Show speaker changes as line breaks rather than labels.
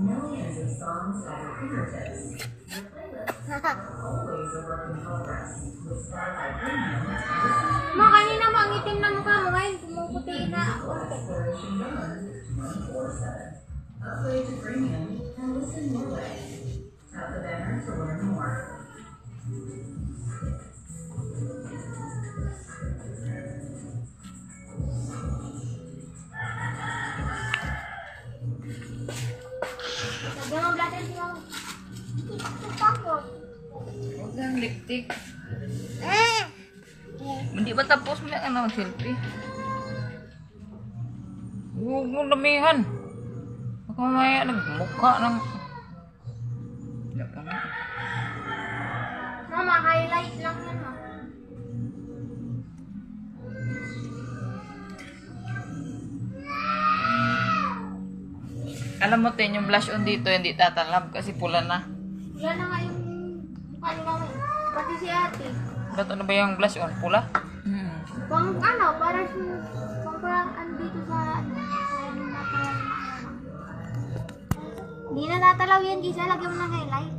millions of songs at your fingertips. Your playlist are always a work in progress. With Spotify Premium, listen
Ma, kanina mo ang itim na mukha mo. Ngayon, kumuputi na.
exploration done 24/7. Upgrade to Premium and listen your way. Tap the banner to learn more.
Lagyan mo blatter siya. Takot.
Huwag lang lipstick. Hindi ba tapos mo yan mag-selfie? Huwag mo damihan. Baka mamaya nagmukha ng... Hindi pa nga.
Mama, highlight lang yan ha.
Alam mo, Ten, yung blush on dito hindi tatalab kasi pula na.
Wala na nga yung mukha ni mama. Pati si ate.
Ba't ano ba yung blush on? Pula?
Pang ano, para parang andito sa ano. Hindi na tatalaw yan, Gisa. Lagyan mo ng highlight.